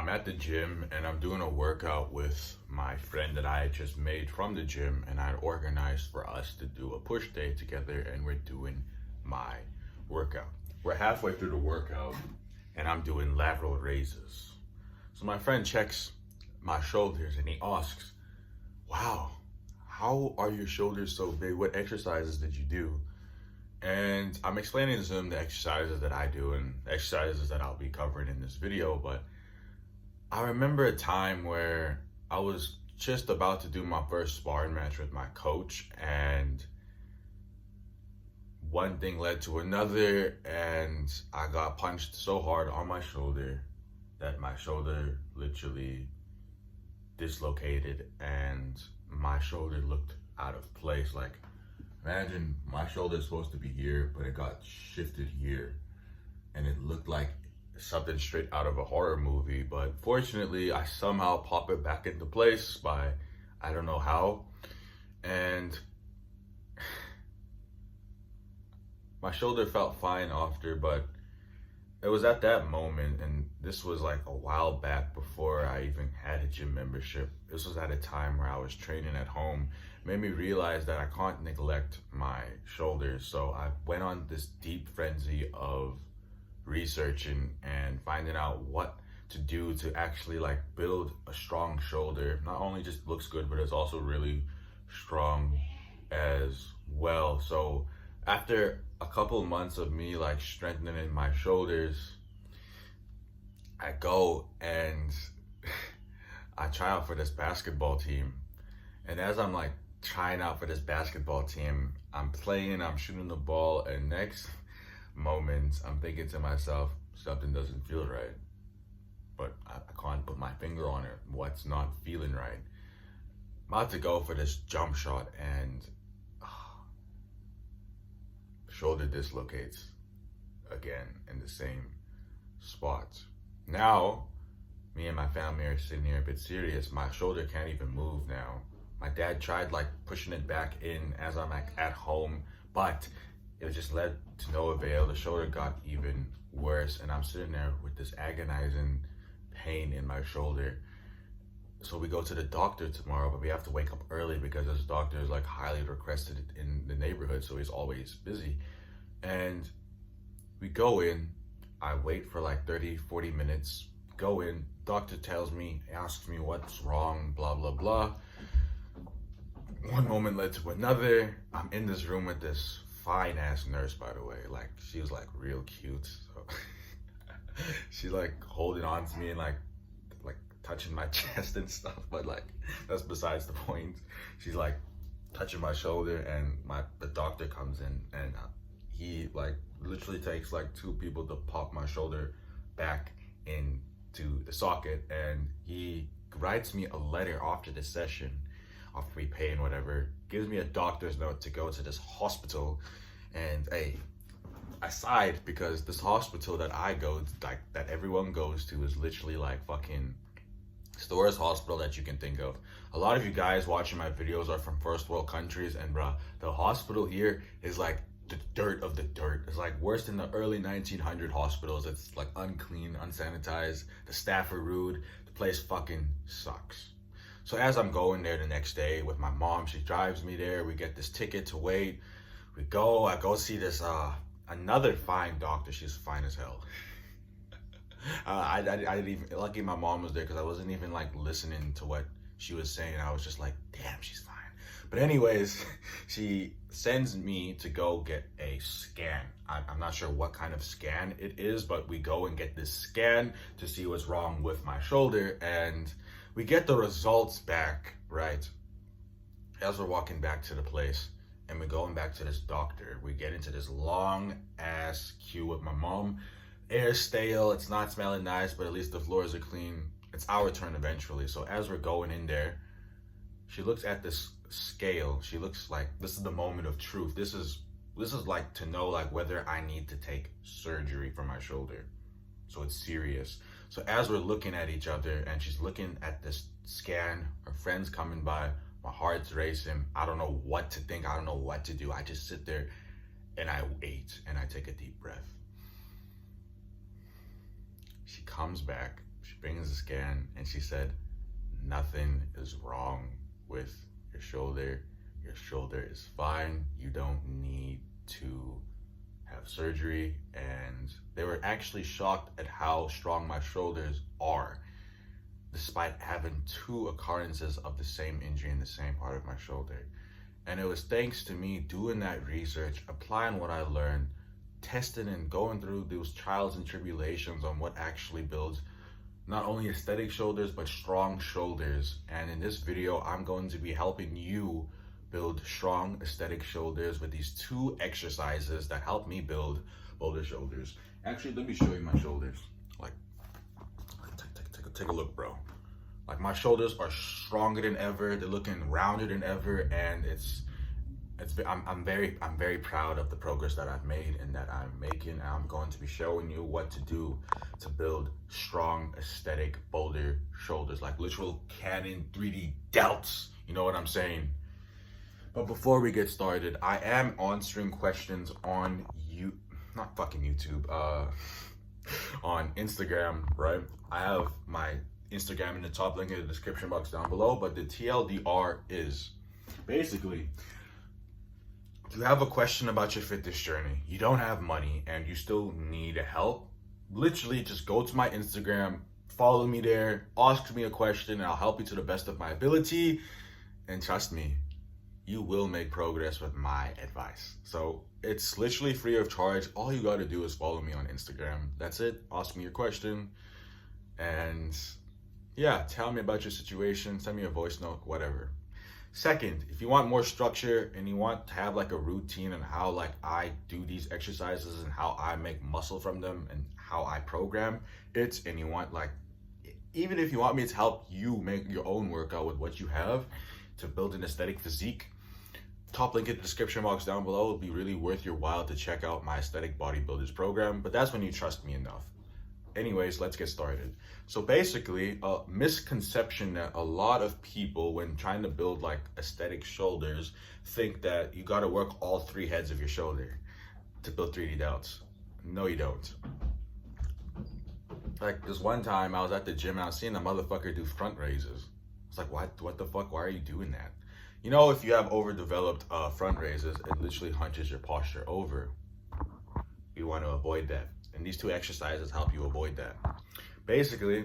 I'm at the gym and I'm doing a workout with my friend that I had just made from the gym, and I organized for us to do a push day together, and we're doing my workout. We're halfway through the workout and I'm doing lateral raises. So my friend checks my shoulders and he asks, "Wow, how are your shoulders so big? What exercises did you do?" And I'm explaining to him the exercises that I do and exercises that I'll be covering in this video. But I remember a time where I was just about to do my first sparring match with my coach, and one thing led to another, and I got punched so hard on my shoulder that my shoulder literally dislocated and my shoulder looked out of place. Like, imagine my shoulder is supposed to be here, but it got shifted here, and it looked like something straight out of a horror movie. But fortunately, I somehow pop it back into place by, I don't know how. And my shoulder felt fine after, but it was at that moment, and this was like a while back before I even had a gym membership. This was at a time where I was training at home. It made me realize that I can't neglect my shoulders. So I went on this deep frenzy of researching and finding out what to do to actually like build a strong shoulder. Not only just looks good, but it's also really strong as well. So after a couple of months of me like strengthening my shoulders, I go and I try out for this basketball team. And as I'm like trying out for this basketball team, I'm playing, I'm shooting the ball, and next moment I'm thinking to myself, something doesn't feel right. But I can't put my finger on it. What's not feeling right? I'm about to go for this jump shot, and shoulder dislocates again in the same spot. Now, me and my family are sitting here a bit serious. My shoulder can't even move now. My dad tried like pushing it back in as I'm like at home, but it just led to no avail. The shoulder got even worse, and I'm sitting there with this agonizing pain in my shoulder. So we go to the doctor tomorrow, but we have to wake up early because this doctor is like highly requested in the neighborhood, so he's always busy. And we go in, I wait for like 30-40 minutes, go in, doctor tells me, asks me what's wrong, blah blah blah. One moment led to another. I'm in this room with this fine ass nurse, by the way. Like, she was like real cute. So she's like holding on to me and like touching my chest and stuff, but like that's besides the point. She's like touching my shoulder, and the doctor comes in, and he like literally takes like 2 people to pop my shoulder back into the socket, and he writes me a letter after the session, after we pay and whatever, gives me a doctor's note to go to this hospital. And hey, I sighed because this hospital that I go to, like that everyone goes to, is literally like fucking, it's the worst hospital that you can think of. A lot of you guys watching my videos are from first world countries, and bruh, the hospital here is like the dirt of the dirt. It's like worse than the early 1900 hospitals. It's like unclean, unsanitized. The staff are rude. The place fucking sucks. So as I'm going there the next day with my mom, she drives me there. We get this ticket to wait. I go see this another fine doctor. She's fine as hell. I didn't even, lucky my mom was there because I wasn't even like listening to what she was saying. I was just like, damn, she's fine. But anyways, she sends me to go get a scan. I'm not sure what kind of scan it is, but we go and get this scan to see what's wrong with my shoulder, and we get the results back, right? As we're walking back to the place and we're going back to this doctor, we get into this long ass queue with my mom. Air's stale, it's not smelling nice, but at least the floors are clean. It's our turn eventually. So as we're going in there, she looks at this scale. She looks like, this is the moment of truth. This is like to know like whether I need to take surgery for my shoulder. So it's serious. So as we're looking at each other and she's looking at this scan, her friend's coming by, my heart's racing. I don't know what to think. I don't know what to do. I just sit there and I wait and I take a deep breath. She comes back She brings a scan and she said, nothing is wrong with your shoulder. Your shoulder is fine. You don't need to have surgery. And they were actually shocked at how strong my shoulders are, despite having 2 occurrences of the same injury in the same part of my shoulder. And it was thanks to me doing that research, applying what I learned, testing and going through those trials and tribulations on what actually builds not only aesthetic shoulders, but strong shoulders. And in this video, I'm going to be helping you build strong aesthetic shoulders with these 2 exercises that help me build bolder shoulders. Actually, let me show you my shoulders. Like, take a look, bro. Like, my shoulders are stronger than ever. They're looking rounder than ever, and I'm very proud of the progress that I've made and that I'm making. I'm going to be showing you what to do to build strong, aesthetic, bolder shoulders, like literal Canon 3D delts. You know what I'm saying? But before we get started, I am answering questions on not fucking YouTube, on Instagram, right? I have my Instagram in the top link in the description box down below, but the TLDR is basically, if you have a question about your fitness journey, you don't have money and you still need help, literally just go to my Instagram, follow me there, ask me a question, and I'll help you to the best of my ability. And trust me, you will make progress with my advice. So it's literally free of charge. All you got to do is follow me on Instagram. That's it. Ask me your question. And yeah, tell me about your situation. Send me a voice note, whatever. Second, if you want more structure and you want to have like a routine on how like I do these exercises and how I make muscle from them and how I program it, and you want like, even if you want me to help you make your own workout with what you have to build an aesthetic physique, top link in the description box down below. It'll be really worth your while to check out my aesthetic bodybuilders program, but that's when you trust me enough. Anyways, let's get started. So basically, a misconception that a lot of people, when trying to build like aesthetic shoulders, think that you got to work all 3 heads of your shoulder to build 3D delts. No, you don't. Like this one time I was at the gym and I was seeing a motherfucker do front raises. It's like, what the fuck? Why are you doing that? You know, if you have overdeveloped front raises, it literally hunches your posture over. You want to avoid that. And these 2 exercises help you avoid that. Basically,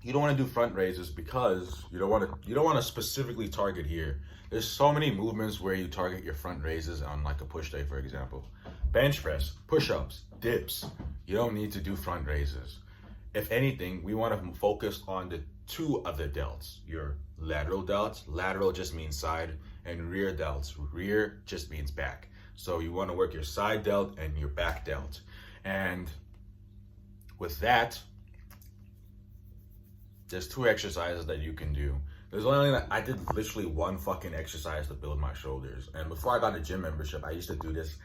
you don't want to do front raises because you don't want to specifically target here. There's so many movements where you target your front raises on like a push day, for example. Bench press, push-ups, dips. You don't need to do front raises. If anything, we want to focus on the 2 other delts. Your lateral delts, lateral just means side, and rear delts, rear just means back. So you want to work your side delt and your back delt. And with that, there's 2 exercises that you can do. There's only, I did literally 1 fucking exercise to build my shoulders. And before I got a gym membership, I used to do this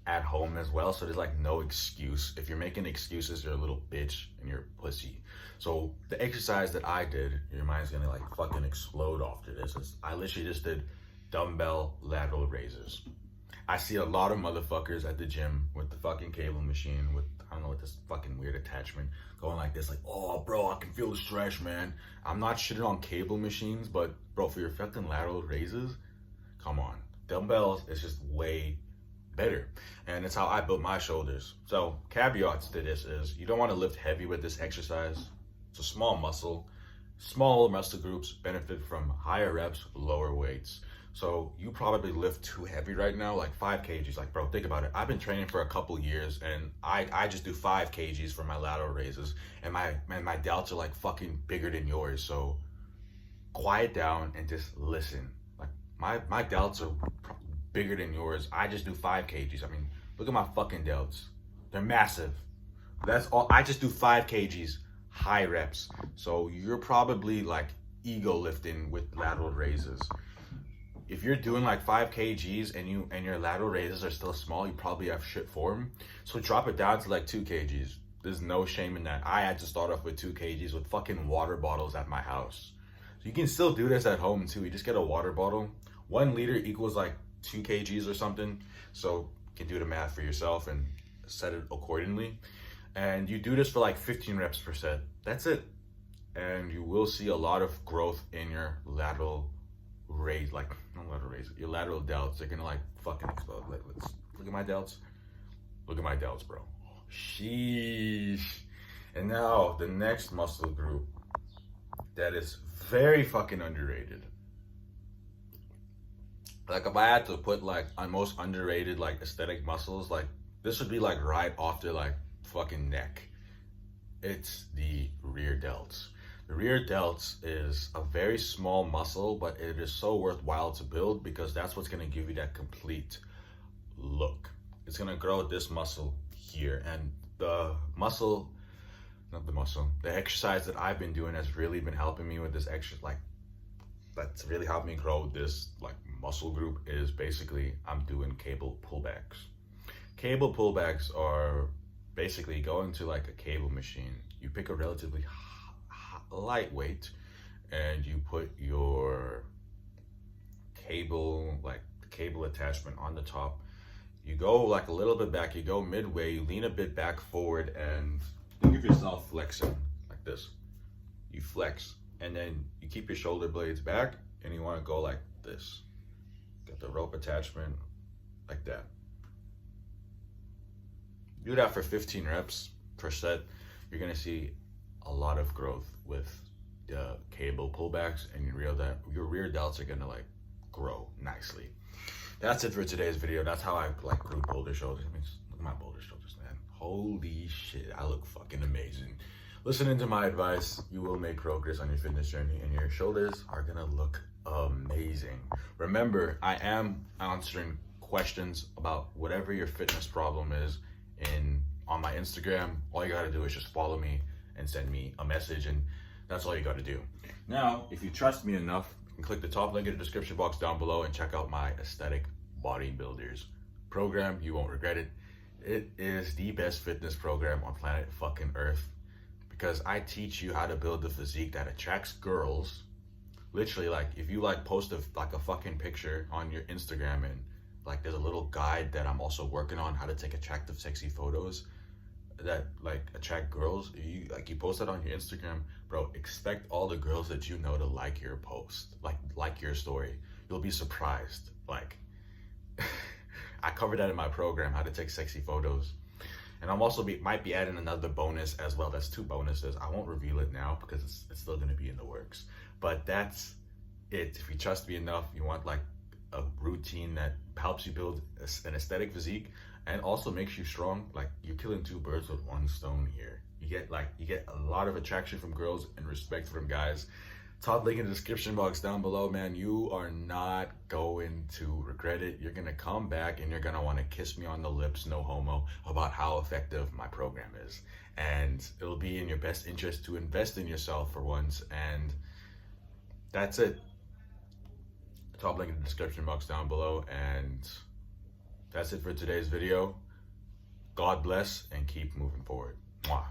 at home as well. So there's like no excuse. If you're making excuses, you're a little bitch and you're a pussy. So the exercise that I did, your mind's gonna like fucking explode after this. I literally just did dumbbell lateral raises. I see a lot of motherfuckers at the gym with the fucking cable machine with, I don't know, with this fucking weird attachment going like this, like, oh, bro, I can feel the stretch, man. I'm not shitting on cable machines, but bro, for your fucking lateral raises, come on. Dumbbells is just way better. And it's how I built my shoulders. So caveats to this is you don't want to lift heavy with this exercise. It's a small muscle. Small muscle groups benefit from higher reps, lower weights. So you probably lift too heavy right now, like 5 kgs. Like, bro, think about it. I've been training for a couple years and I just do 5 kgs for my lateral raises, and my delts are like fucking bigger than yours. So quiet down and just listen. Like my delts are bigger than yours. I just do 5 kgs. I mean, look at my fucking delts. They're massive. That's all. I just do 5 kgs, high reps. So you're probably like ego lifting with lateral raises. If you're doing like 5 kgs and your lateral raises are still small, you probably have shit form. So drop it down to like 2 kgs. There's no shame in that. I had to start off with 2 kgs with fucking water bottles at my house. So you can still do this at home too. You just get a water bottle. 1 liter equals like 2 kgs or something. So you can do the math for yourself and set it accordingly. And you do this for like 15 reps per set. That's it. and you will see a lot of growth in your lateral raise, like not lateral raise, your lateral delts. They're gonna like fucking explode. Let's look at my delts. Look at my delts, bro. Sheesh. And now the next muscle group that is very fucking underrated. Like if I had to put like on most underrated like aesthetic muscles, like this would be like right off the like fucking neck. It's the rear delts. The rear delts is a very small muscle, but it is so worthwhile to build because that's what's gonna give you that complete look. It's gonna grow this muscle here, and the exercise that I've been doing has really been helping me with this exercise. Like that's really helped me grow this like muscle group is basically I'm doing cable pullbacks. Cable pullbacks are basically going to like a cable machine. You pick a relatively lightweight and you put your cable, like the cable attachment on the top. You go like a little bit back, you go midway, you lean a bit back forward, and think of yourself flexing like this. You flex, and then you keep your shoulder blades back, and you want to go like this. Get the rope attachment like that. Do that for 15 reps per set. You're gonna see a lot of growth with the cable pullbacks, and your rear delts are gonna like grow nicely. That's it for today's video. That's how I like grew boulder shoulders. I mean, look at my boulder shoulders, man. Holy shit, I look fucking amazing. Listening to my advice, you will make progress on your fitness journey, and your shoulders are gonna look amazing. Remember, I am answering questions about whatever your fitness problem is on my Instagram. All you gotta do is just follow me and send me a message, and that's all you gotta do. Now, if you trust me enough, you can click the top link in the description box down below and check out my Aesthetic Bodybuilders program. You won't regret it. It is the best fitness program on planet fucking Earth, because I teach you how to build the physique that attracts girls. Literally, like if you like post a fucking picture on your Instagram, and like there's a little guide that I'm also working on how to take attractive, sexy photos that like attract girls. You post that on your Instagram, bro, expect all the girls that you know to like your post, like your story. You'll be surprised. Like I covered that in my program, how to take sexy photos. And I'm also might be adding another bonus as well. That's 2 bonuses. I won't reveal it now because it's still gonna be in the works. But that's it. If you trust me enough, you want like a routine that helps you build an aesthetic physique and also makes you strong, like you're killing 2 birds with 1 stone here. You get a lot of attraction from girls and respect from guys. Top link in the description box down below, man. You are not going to regret it. You're gonna come back and you're gonna want to kiss me on the lips, no homo, about how effective my program is. And it'll be in your best interest to invest in yourself for once. And that's it. Top link in the description box down below. And that's it for today's video. God bless and keep moving forward. Mwah.